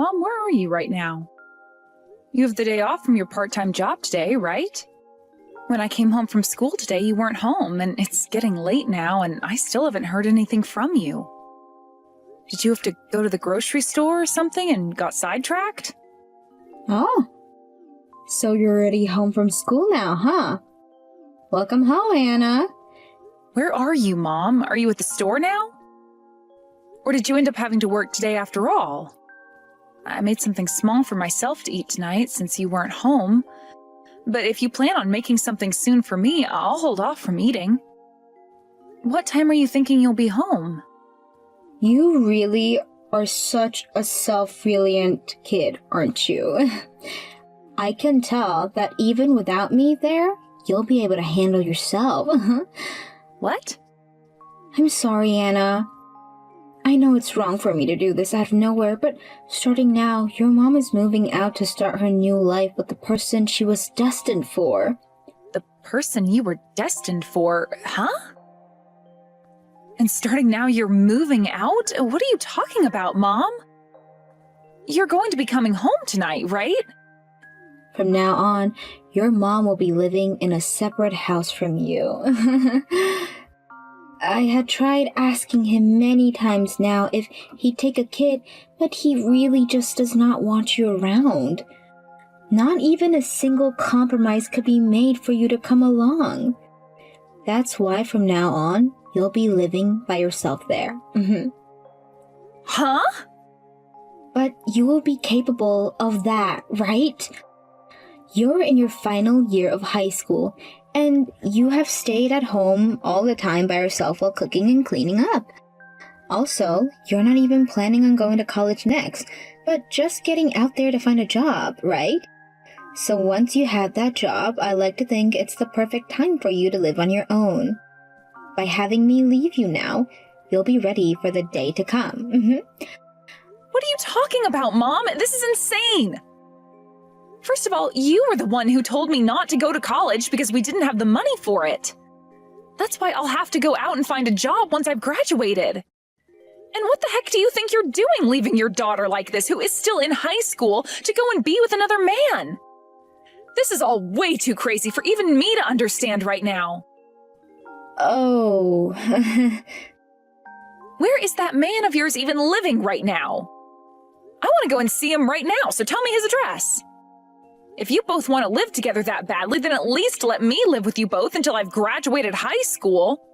Mom, where are you right now? You have the day off from your part-time job today, right? When I came home from school today, you weren't home, and it's getting late now, and I still haven't heard anything from you. Did you have to go to the grocery store or something and got sidetracked? Oh, so you're already home from school now, huh? Welcome home, Anna. Where are you, Mom? Are you at the store now? Or did you end up having to work today after all? I made something small for myself to eat tonight since you weren't home. But if you plan on making something soon for me, I'll hold off from eating. What time are you thinking you'll be home? You really are such a self-reliant kid, aren't you? I can tell that even without me there, you'll be able to handle yourself. What? I'm sorry, Anna. I know it's wrong for me to do this out of nowhere, but starting now, your mom is moving out to start her new life with the person she was destined for. The person you were destined for, huh? And starting now, you're moving out? What are you talking about, Mom? You're going to be coming home tonight, right? From now on, your mom will be living in a separate house from you. I had tried asking him many times now if he'd take a kid, but he really just does not want you around. Not even a single compromise could be made for you to come along. That's why from now on, you'll be living by yourself there. Huh? But you will be capable of that, right? You're in your final year of high school, and you have stayed at home all the time by yourself while cooking and cleaning up. Also, you're not even planning on going to college next, but just getting out there to find a job, right? So once you have that job, I like to think it's the perfect time for you to live on your own. By having me leave you now, you'll be ready for the day to come. What are you talking about, Mom? This is insane! First of all, you were the one who told me not to go to college because we didn't have the money for it. That's why I'll have to go out and find a job once I've graduated. And what the heck do you think you're doing leaving your daughter like this, who is still in high school, to go and be with another man? This is all way too crazy for even me to understand right now. Oh. Where is that man of yours even living right now? I want to go and see him right now, so tell me his address. If you both want to live together that badly, then at least let me live with you both until I've graduated high school.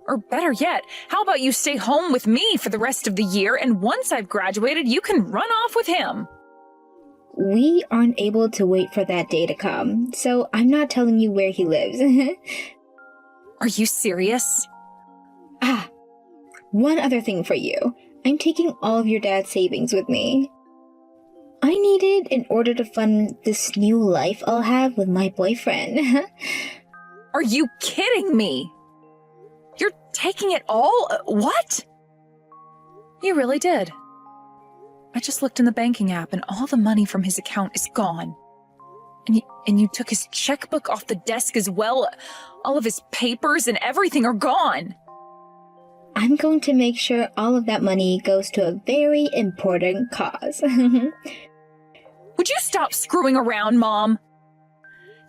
Or better yet, how about you stay home with me for the rest of the year, and once I've graduated, you can run off with him. We aren't able to wait for that day to come, so I'm not telling you where he lives. Are you serious? One other thing for you. I'm taking all of your dad's savings with me. I need it in order to fund this new life I'll have with my boyfriend. Are you kidding me? You're taking it all? What? You really did. I just looked in the banking app and all the money from his account is gone. And you took his checkbook off the desk as well. All of his papers and everything are gone. I'm going to make sure all of that money goes to a very important cause. Would you stop screwing around, Mom?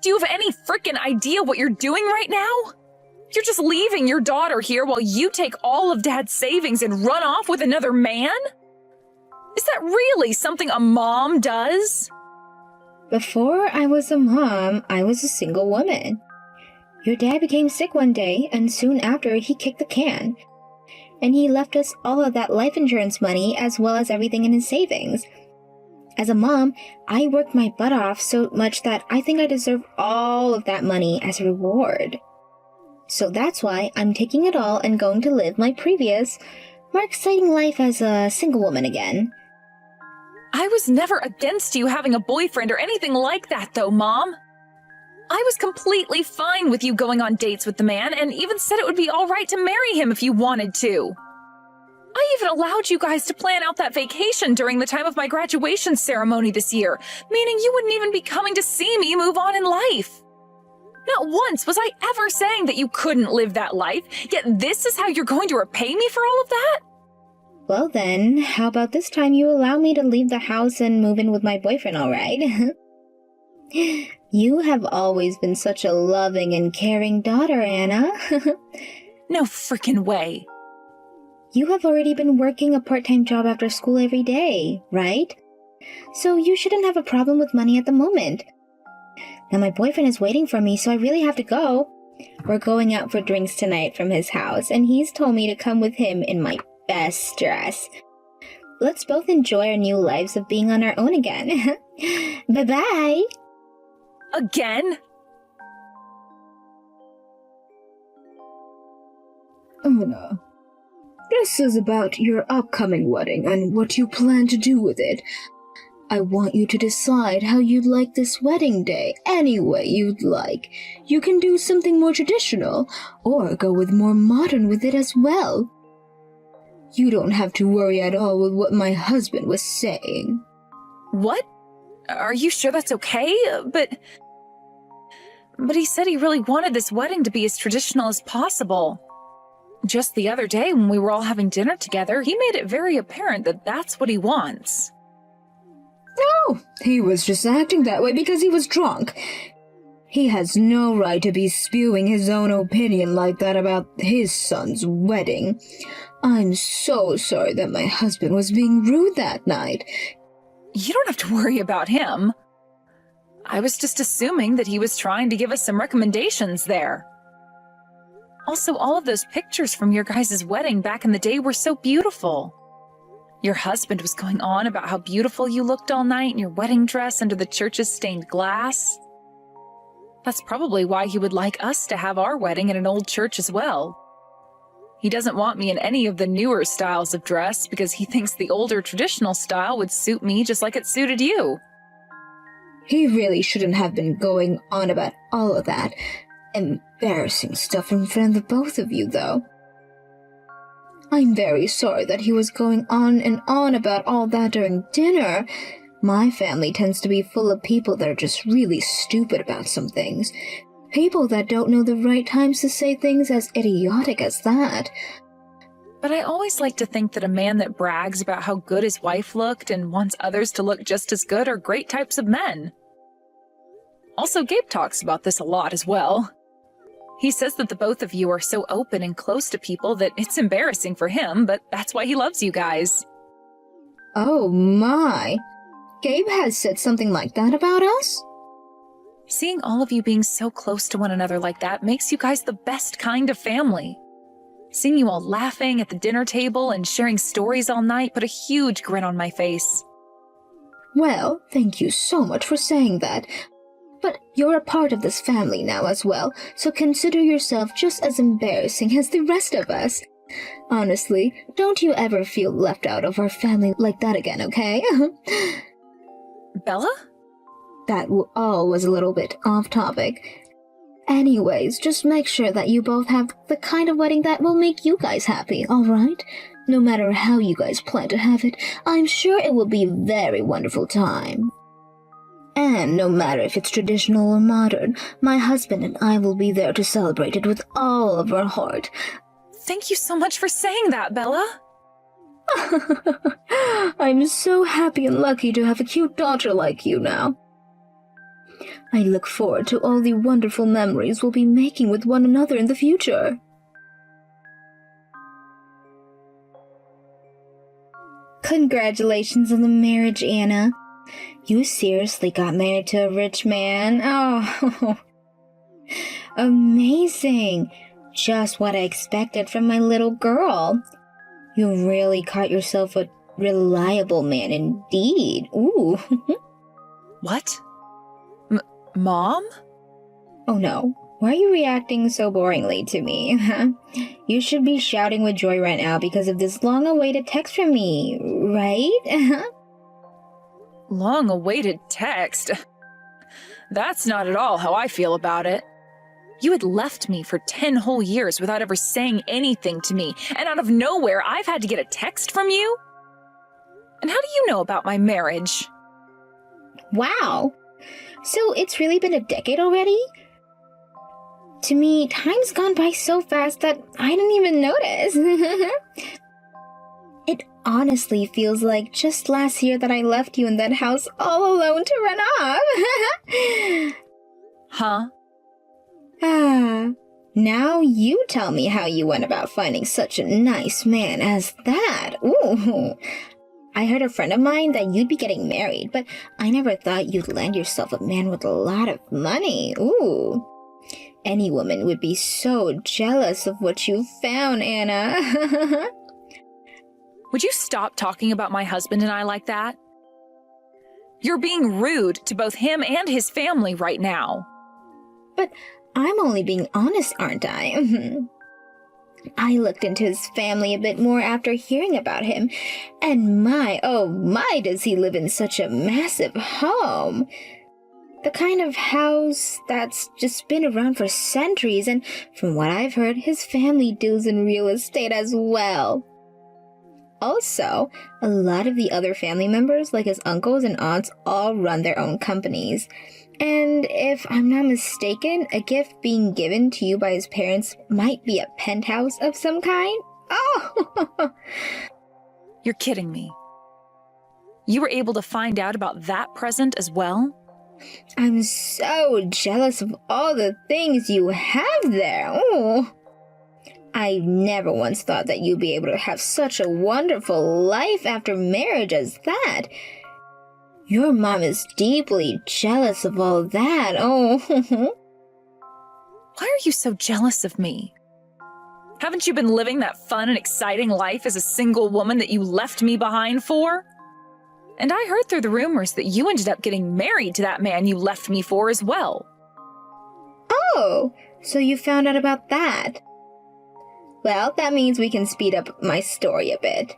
Do you have any frickin' idea what you're doing right now? You're just leaving your daughter here while you take all of Dad's savings and run off with another man? Is that really something a mom does? Before I was a mom, I was a single woman. Your dad became sick one day, and soon after he kicked the can. And he left us all of that life insurance money as well as everything in his savings. As a mom, I worked my butt off so much that I think I deserve all of that money as a reward. So that's why I'm taking it all and going to live my previous, more exciting life as a single woman again. I was never against you having a boyfriend or anything like that, though, Mom. I was completely fine with you going on dates with the man and even said it would be all right to marry him if you wanted to. I even allowed you guys to plan out that vacation during the time of my graduation ceremony this year, meaning you wouldn't even be coming to see me move on in life. Not once was I ever saying that you couldn't live that life, yet this is how you're going to repay me for all of that? Well then, how about this time you allow me to leave the house and move in with my boyfriend, alright? You have always been such a loving and caring daughter, Anna. No frickin' way. You have already been working a part-time job after school every day, right? So you shouldn't have a problem with money at the moment. Now my boyfriend is waiting for me, so I really have to go. We're going out for drinks tonight from his house, and he's told me to come with him in my best dress. Let's both enjoy our new lives of being on our own again. Bye-bye! Again? Anna, this is about your upcoming wedding and what you plan to do with it. I want you to decide how you'd like this wedding day, any way you'd like. You can do something more traditional, or go with more modern with it as well. You don't have to worry at all with what my husband was saying. What? Are you sure that's okay? But he said he really wanted this wedding to be as traditional as possible. Just the other day when we were all having dinner together, he made it very apparent that that's what he wants. Oh, he was just acting that way because he was drunk. He has no right to be spewing his own opinion like that about his son's wedding. I'm so sorry that my husband was being rude that night. You don't have to worry about him. I was just assuming that he was trying to give us some recommendations there. Also, all of those pictures from your guys' wedding back in the day were so beautiful. Your husband was going on about how beautiful you looked all night in your wedding dress under the church's stained glass. That's probably why he would like us to have our wedding in an old church as well. He doesn't want me in any of the newer styles of dress because he thinks the older traditional style would suit me just like it suited you. He really shouldn't have been going on about all of that embarrassing stuff in front of the both of you, though. I'm very sorry that he was going on and on about all that during dinner. My family tends to be full of people that are just really stupid about some things. People that don't know the right times to say things as idiotic as that. But I always like to think that a man that brags about how good his wife looked and wants others to look just as good are great types of men. Also, Gabe talks about this a lot as well. He says that the both of you are so open and close to people that it's embarrassing for him, but that's why he loves you guys. Oh my! Gabe has said something like that about us? Seeing all of you being so close to one another like that makes you guys the best kind of family. Seeing you all laughing at the dinner table and sharing stories all night put a huge grin on my face. Well, thank you so much for saying that. But you're a part of this family now as well, so consider yourself just as embarrassing as the rest of us. Honestly, don't you ever feel left out of our family like that again, okay? Bella? That all was a little bit off topic. Anyways, just make sure that you both have the kind of wedding that will make you guys happy, alright? No matter how you guys plan to have it, I'm sure it will be a very wonderful time. And no matter if it's traditional or modern, my husband and I will be there to celebrate it with all of our heart. Thank you so much for saying that, Bella. I'm so happy and lucky to have a cute daughter like you now. I look forward to all the wonderful memories we'll be making with one another in the future. Congratulations on the marriage, Anna. You seriously got married to a rich man? Oh, amazing. Just what I expected from my little girl. You really caught yourself a reliable man indeed. Ooh. What? Mom? Oh no. Why are you reacting so boringly to me? You should be shouting with joy right now because of this long-awaited text from me, right? Long-awaited text? That's not at all how I feel about it. You had left me for 10 whole years without ever saying anything to me, and out of nowhere I've had to get a text from you? And how do you know about my marriage? Wow. So it's really been a decade already? To me, time's gone by so fast that I didn't even notice. It honestly feels like just last year that I left you in that house all alone to run off. Huh? Now you tell me how you went about finding such a nice man as that. Ooh. I heard a friend of mine that you'd be getting married, but I never thought you'd land yourself a man with a lot of money. Ooh. Any woman would be so jealous of what you found, Anna. Would you stop talking about my husband and I like that? You're being rude to both him and his family right now. But I'm only being honest, aren't I? I looked into his family a bit more after hearing about him, and my, oh my, does he live in such a massive home. The kind of house that's just been around for centuries, and from what I've heard, his family deals in real estate as well. Also, a lot of the other family members, like his uncles and aunts, all run their own companies. And if I'm not mistaken, a gift being given to you by his parents might be a penthouse of some kind? Oh! You're kidding me. You were able to find out about that present as well? I'm so jealous of all the things you have there. Oh! I never once thought that you'd be able to have such a wonderful life after marriage as that. Your mom is deeply jealous of all that. Oh. Why are you so jealous of me? Haven't you been living that fun and exciting life as a single woman that you left me behind for? And I heard through the rumors that you ended up getting married to that man you left me for as well. Oh, so you found out about that. Well, that means we can speed up my story a bit.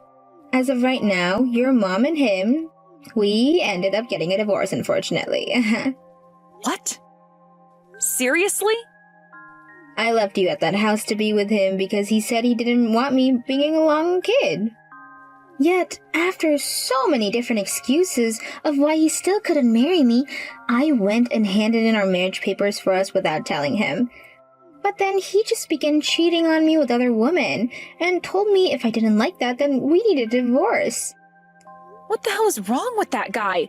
As of right now, your mom and him, we ended up getting a divorce, unfortunately. What? Seriously? I left you at that house to be with him because he said he didn't want me bringing along a kid. Yet, after so many different excuses of why he still couldn't marry me, I went and handed in our marriage papers for us without telling him. But then he just began cheating on me with other women and told me if I didn't like that, then we needed a divorce. What the hell is wrong with that guy?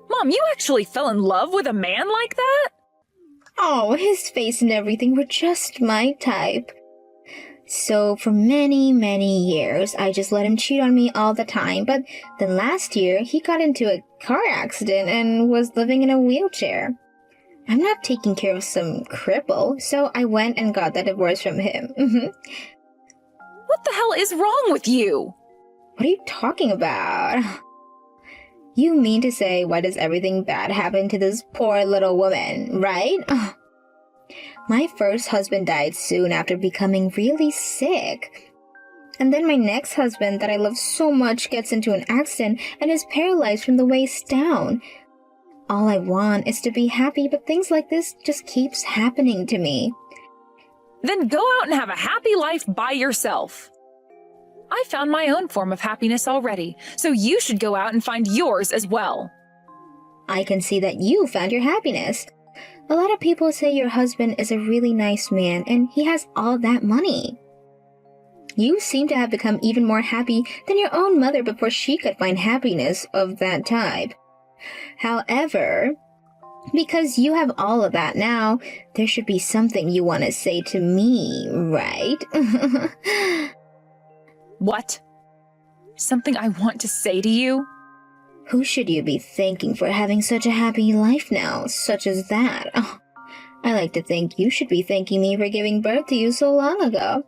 Mom, you actually fell in love with a man like that? Oh, his face and everything were just my type. So for many, many years, I just let him cheat on me all the time. But then last year, he got into a car accident and was living in a wheelchair. I'm not taking care of some cripple, so I went and got that divorce from him. What the hell is wrong with you? What are you talking about? You mean to say, why does everything bad happen to this poor little woman, right? My first husband died soon after becoming really sick. And then my next husband that I love so much gets into an accident and is paralyzed from the waist down. All I want is to be happy, but things like this just keeps happening to me. Then go out and have a happy life by yourself. I found my own form of happiness already, so you should go out and find yours as well. I can see that you found your happiness. A lot of people say your husband is a really nice man and he has all that money. You seem to have become even more happy than your own mother before she could find happiness of that type. However, because you have all of that now, there should be something you want to say to me, right? What? Something I want to say to you? Who should you be thanking for having such a happy life now, such as that? Oh, I like to think you should be thanking me for giving birth to you so long ago.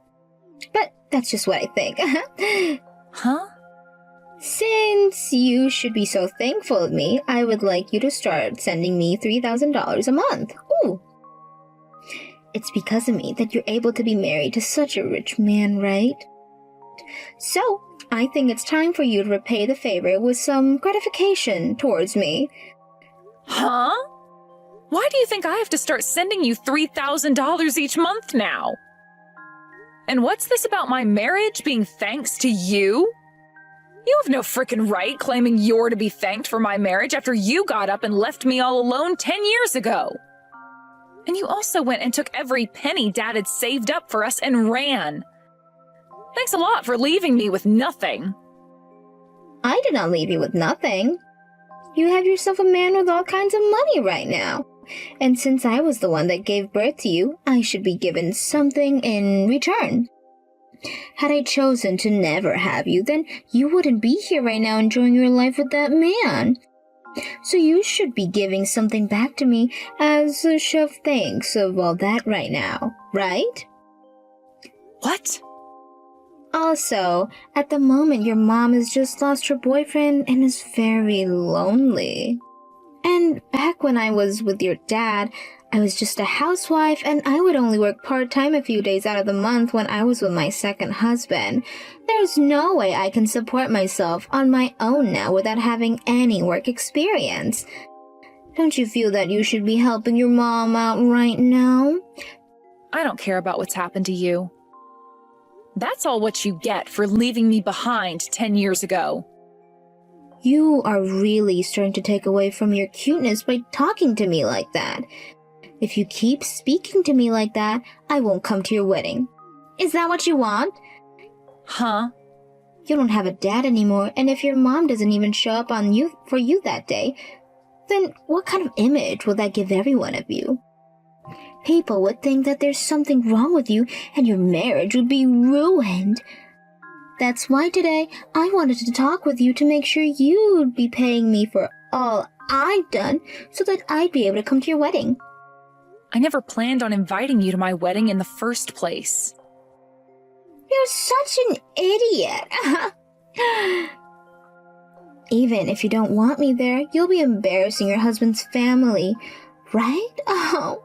But that's just what I think. Huh? Since you should be so thankful of me, I would like you to start sending me $3,000 a month. Ooh. It's because of me that you're able to be married to such a rich man, right? So, I think it's time for you to repay the favor with some gratification towards me. Huh? Why do you think I have to start sending you $3,000 each month now? And what's this about my marriage being thanks to you? You have no frickin' right claiming you're to be thanked for my marriage after you got up and left me all alone 10 years ago. And you also went and took every penny Dad had saved up for us and ran. Thanks a lot for leaving me with nothing. I did not leave you with nothing. You have yourself a man with all kinds of money right now. And since I was the one that gave birth to you, I should be given something in return. Had I chosen to never have you, then you wouldn't be here right now enjoying your life with that man. So you should be giving something back to me as a show of thanks of all that right now, right? What? Also, at the moment your mom has just lost her boyfriend and is very lonely. And back when I was with your dad, I was just a housewife and I would only work part-time a few days out of the month when I was with my second husband. There's no way I can support myself on my own now without having any work experience. Don't you feel that you should be helping your mom out right now? I don't care about what's happened to you. That's all what you get for leaving me behind 10 years ago. You are really starting to take away from your cuteness by talking to me like that. If you keep speaking to me like that, I won't come to your wedding. Is that what you want? Huh? You don't have a dad anymore, and if your mom doesn't even show up for you that day, then what kind of image will that give everyone of you? People would think that there's something wrong with you, and your marriage would be ruined. That's why today I wanted to talk with you to make sure you'd be paying me for all I've done so that I'd be able to come to your wedding. I never planned on inviting you to my wedding in the first place. You're such an idiot. Even if you don't want me there, you'll be embarrassing your husband's family, right? Oh,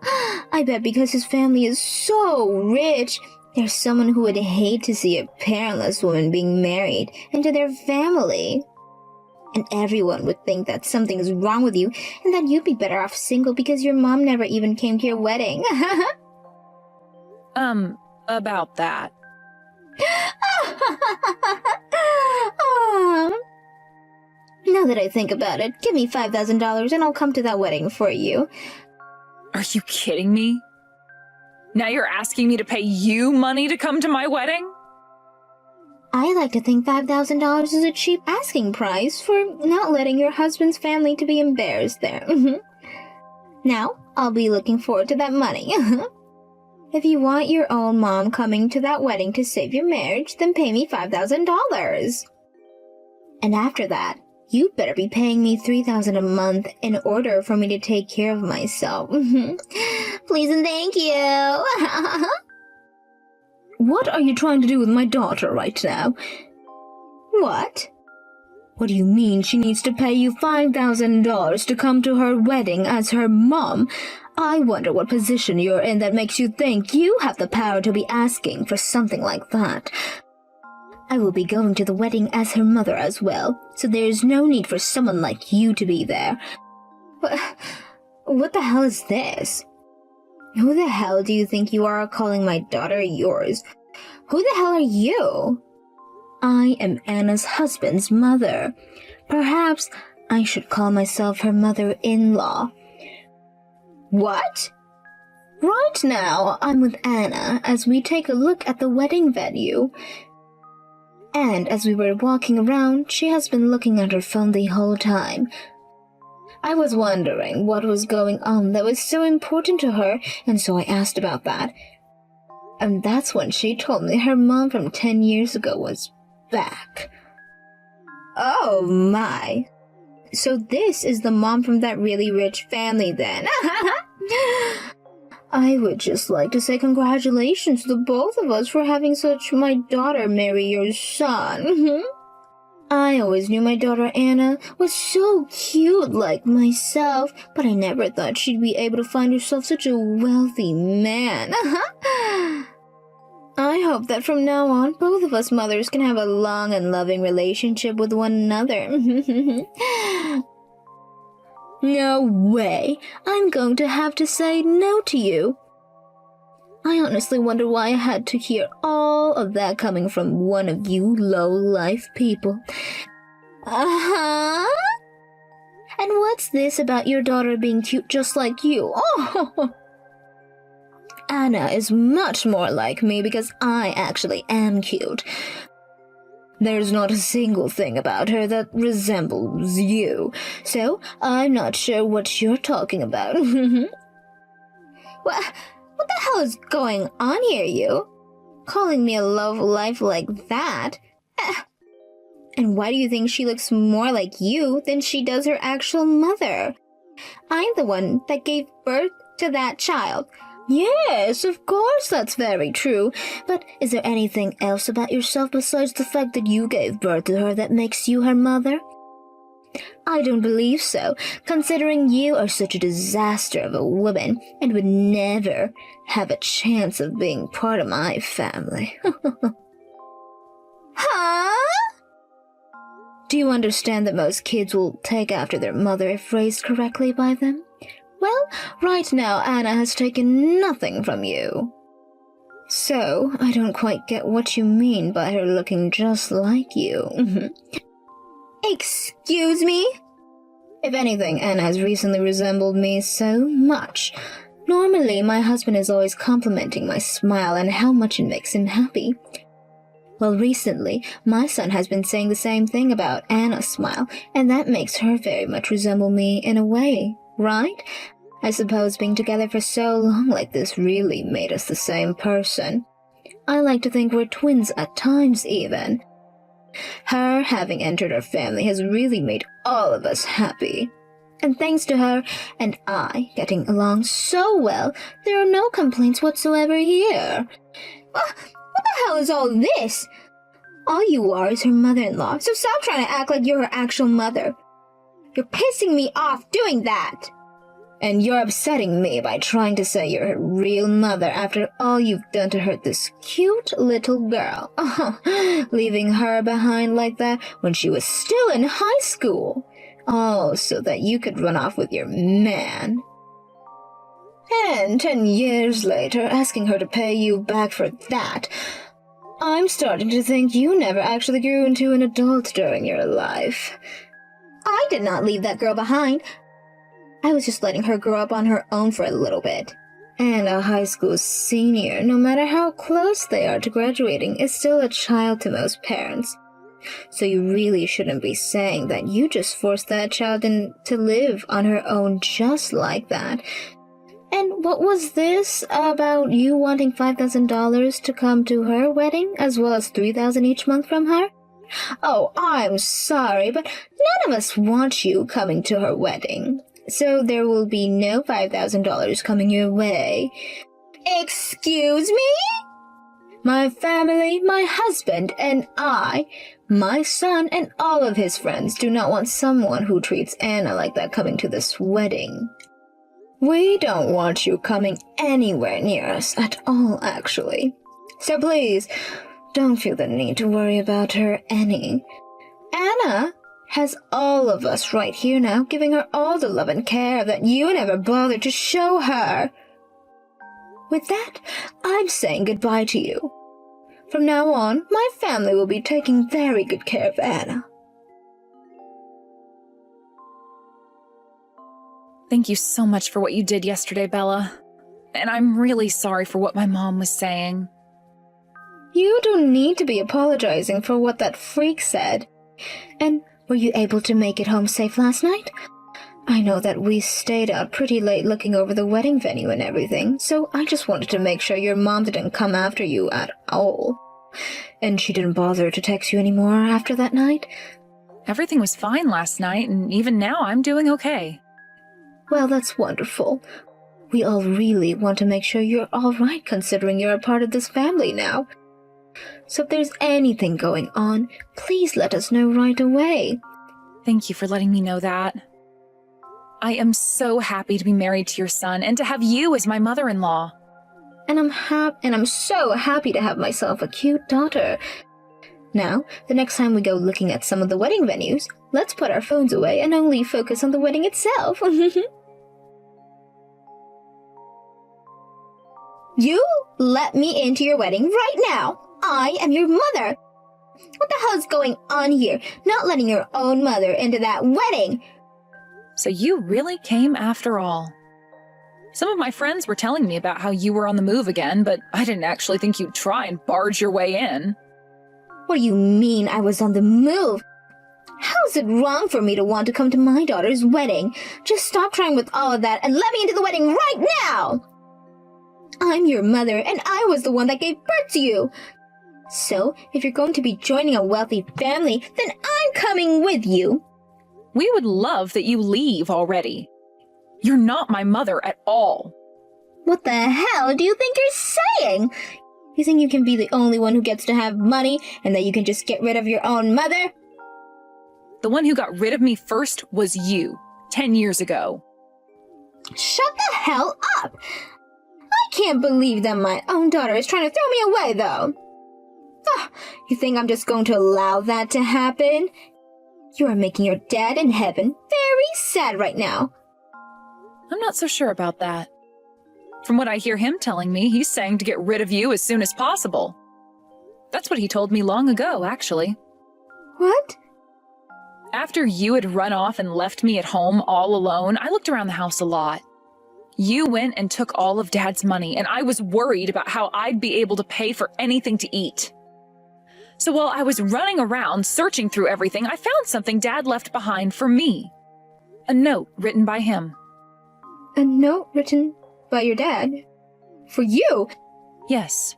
I bet because his family is so rich, there's someone who would hate to see a parentless woman being married into their family. And everyone would think that something is wrong with you and that you'd be better off single because your mom never even came to your wedding. About that. Now that I think about it, give me $5,000 and I'll come to that wedding for you. Are you kidding me? Now you're asking me to pay you money to come to my wedding? I like to think $5,000 is a cheap asking price for not letting your husband's family to be embarrassed there. Now, I'll be looking forward to that money. If you want your own mom coming to that wedding to save your marriage, then pay me $5,000. And after that, you'd better be paying me $3,000 a month in order for me to take care of myself. Please and thank you. What are you trying to do with my daughter right now? What? What do you mean she needs to pay you $5,000 to come to her wedding as her mom? I wonder what position you're in that makes you think you have the power to be asking for something like that. I will be going to the wedding as her mother as well, so there is no need for someone like you to be there. What the hell is this? Who the hell do you think you are calling my daughter yours? Who the hell are you? I am Anna's husband's mother. Perhaps I should call myself her mother-in-law. What? Right now, I'm with Anna as we take a look at the wedding venue. And as we were walking around, she has been looking at her phone the whole time. I was wondering what was going on that was so important to her, and so I asked about that. And that's when she told me her mom from 10 years ago was back. Oh my. So this is the mom from that really rich family then. I would just like to say congratulations to the both of us for having my daughter marry your son. I always knew my daughter Anna was so cute like myself, but I never thought she'd be able to find herself such a wealthy man. I hope that from now on, both of us mothers can have a long and loving relationship with one another. No way! I'm going to have to say no to you. I honestly wonder why I had to hear all of that coming from one of you low-life people. Uh-huh? And what's this about your daughter being cute just like you? Oh! Anna is much more like me because I actually am cute. There's not a single thing about her that resembles you, so I'm not sure what you're talking about. What the hell is going on here, you? Calling me a love life like that? And why do you think she looks more like you than she does her actual mother? I'm the one that gave birth to that child. Yes, of course that's very true. But is there anything else about yourself besides the fact that you gave birth to her that makes you her mother? I don't believe so, considering you are such a disaster of a woman and would never have a chance of being part of my family. Huh? Do you understand that most kids will take after their mother if raised correctly by them? Well, right now Anna has taken nothing from you. So, I don't quite get what you mean by her looking just like you. Excuse me? If anything, Anna has recently resembled me so much. Normally, my husband is always complimenting my smile and how much it makes him happy. Well, recently, my son has been saying the same thing about Anna's smile, and that makes her very much resemble me in a way, right? I suppose being together for so long like this really made us the same person. I like to think we're twins at times, even. Her having entered our family has really made all of us happy. And thanks to her and I getting along so well, there are no complaints whatsoever here. What the hell is all this? All you are is her mother-in-law, so stop trying to act like you're her actual mother. You're pissing me off doing that. And you're upsetting me by trying to say you're her real mother after all you've done to hurt this cute little girl. Leaving her behind like that when she was still in high school. Oh, so that you could run off with your man. And 10 years later, asking her to pay you back for that. I'm starting to think you never actually grew into an adult during your life. I did not leave that girl behind. I was just letting her grow up on her own for a little bit. And a high school senior, no matter how close they are to graduating, is still a child to most parents. So you really shouldn't be saying that you just forced that child to live on her own just like that. And what was this about you wanting $5,000 to come to her wedding, as well as $3,000 each month from her? Oh, I'm sorry, but none of us want you coming to her wedding. So there will be no $5,000 coming your way. Excuse me? My family, my husband, and I, my son, and all of his friends do not want someone who treats Anna like that coming to this wedding. We don't want you coming anywhere near us at all, actually. So please, don't feel the need to worry about her any. Anna has all of us right here now, giving her all the love and care that you never bothered to show her. With that, I'm saying goodbye to you. From now on, my family will be taking very good care of Anna. Thank you so much for what you did yesterday, Bella. And I'm really sorry for what my mom was saying. You don't need to be apologizing for what that freak said. And were you able to make it home safe last night? I know that we stayed out pretty late looking over the wedding venue and everything, so I just wanted to make sure your mom didn't come after you at all. And she didn't bother to text you anymore after that night? Everything was fine last night, and even now I'm doing okay. Well, that's wonderful. We all really want to make sure you're all right considering you're a part of this family now. So if there's anything going on, please let us know right away. Thank you for letting me know that. I am so happy to be married to your son and to have you as my mother-in-law. And I'm so happy to have myself a cute daughter. Now, the next time we go looking at some of the wedding venues, let's put our phones away and only focus on the wedding itself. You let me into your wedding right now. I am your mother. What the hell is going on here? Not letting your own mother into that wedding. So you really came after all. Some of my friends were telling me about how you were on the move again, but I didn't actually think you'd try and barge your way in. What do you mean I was on the move? How's it wrong for me to want to come to my daughter's wedding? Just stop trying with all of that and let me into the wedding right now! I'm your mother, and I was the one that gave birth to you. So, if you're going to be joining a wealthy family, then I'm coming with you. We would love that you leave already. You're not my mother at all. What the hell do you think you're saying? You think you can be the only one who gets to have money and that you can just get rid of your own mother? The one who got rid of me first was you, 10 years ago. Shut the hell up! I can't believe that my own daughter is trying to throw me away, though. You think I'm just going to allow that to happen? You are making your dad in heaven very sad right now. I'm not so sure about that. From what I hear him telling me, he's saying to get rid of you as soon as possible. That's what he told me long ago, actually. What? After you had run off and left me at home all alone, I looked around the house a lot. You went and took all of Dad's money, and I was worried about how I'd be able to pay for anything to eat. So while I was running around searching through everything, I found something Dad left behind for me. A note written by him. A note written by your dad? For you? Yes.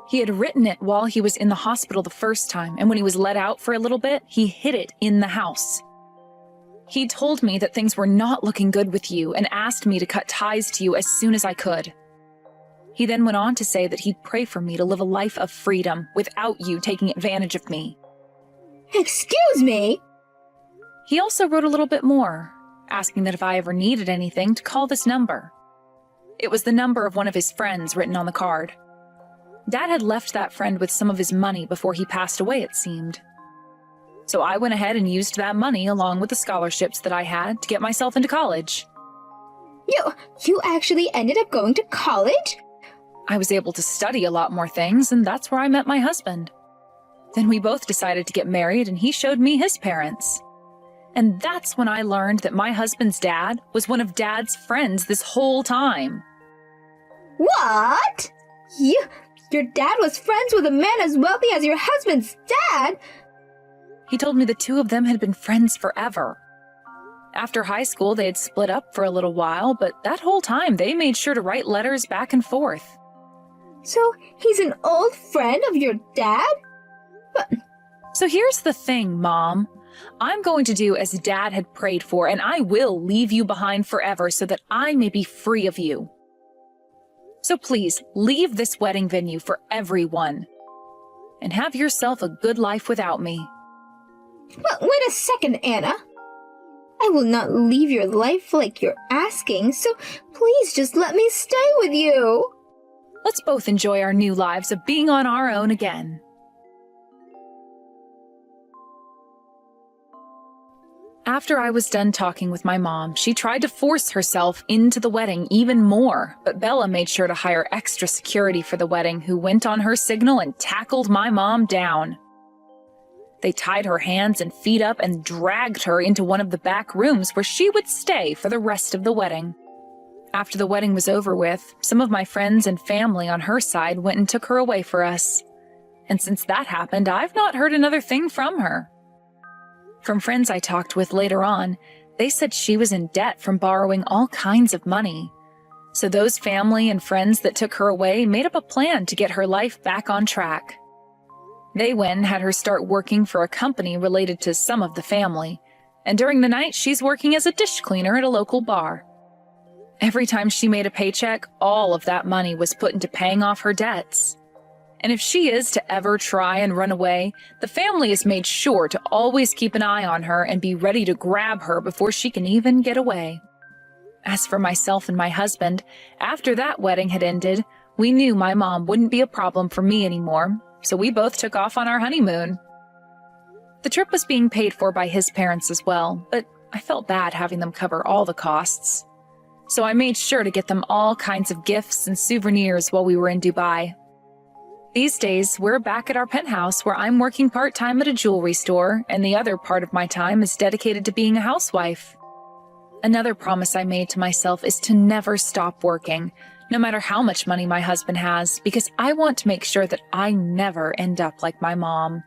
He had written it while he was in the hospital the first time, and when he was let out for a little bit, he hid it in the house. He told me that things were not looking good with you and asked me to cut ties to you as soon as I could. He then went on to say that he'd pray for me to live a life of freedom without you taking advantage of me. Excuse me? He also wrote a little bit more, asking that if I ever needed anything to call this number. It was the number of one of his friends written on the card. Dad had left that friend with some of his money before he passed away, it seemed. So I went ahead and used that money along with the scholarships that I had to get myself into college. You actually ended up going to college? I was able to study a lot more things, and that's where I met my husband. Then we both decided to get married, and he showed me his parents. And that's when I learned that my husband's dad was one of Dad's friends this whole time. What? Your dad was friends with a man as wealthy as your husband's dad? He told me the two of them had been friends forever. After high school, they had split up for a little while, but that whole time they made sure to write letters back and forth. So he's an old friend of your dad? So here's the thing, Mom. I'm going to do as Dad had prayed for, and I will leave you behind forever so that I may be free of you. So please, leave this wedding venue for everyone. And have yourself a good life without me. But wait a second, Anna. I will not leave your life like you're asking, so please just let me stay with you. Let's both enjoy our new lives of being on our own again. After I was done talking with my mom, she tried to force herself into the wedding even more, but Bella made sure to hire extra security for the wedding, who went on her signal and tackled my mom down. They tied her hands and feet up and dragged her into one of the back rooms where she would stay for the rest of the wedding. After the wedding was over with, some of my friends and family on her side went and took her away for us. And since that happened, I've not heard another thing from her. From friends I talked with later on, they said she was in debt from borrowing all kinds of money. So those family and friends that took her away made up a plan to get her life back on track. They went and had her start working for a company related to some of the family, and during the night she's working as a dish cleaner at a local bar. Every time she made a paycheck, all of that money was put into paying off her debts. And if she is to ever try and run away, the family has made sure to always keep an eye on her and be ready to grab her before she can even get away. As for myself and my husband, after that wedding had ended, we knew my mom wouldn't be a problem for me anymore, so we both took off on our honeymoon. The trip was being paid for by his parents as well, but I felt bad having them cover all the costs. So I made sure to get them all kinds of gifts and souvenirs while we were in Dubai. These days, we're back at our penthouse where I'm working part-time at a jewelry store, and the other part of my time is dedicated to being a housewife. Another promise I made to myself is to never stop working, no matter how much money my husband has, because I want to make sure that I never end up like my mom.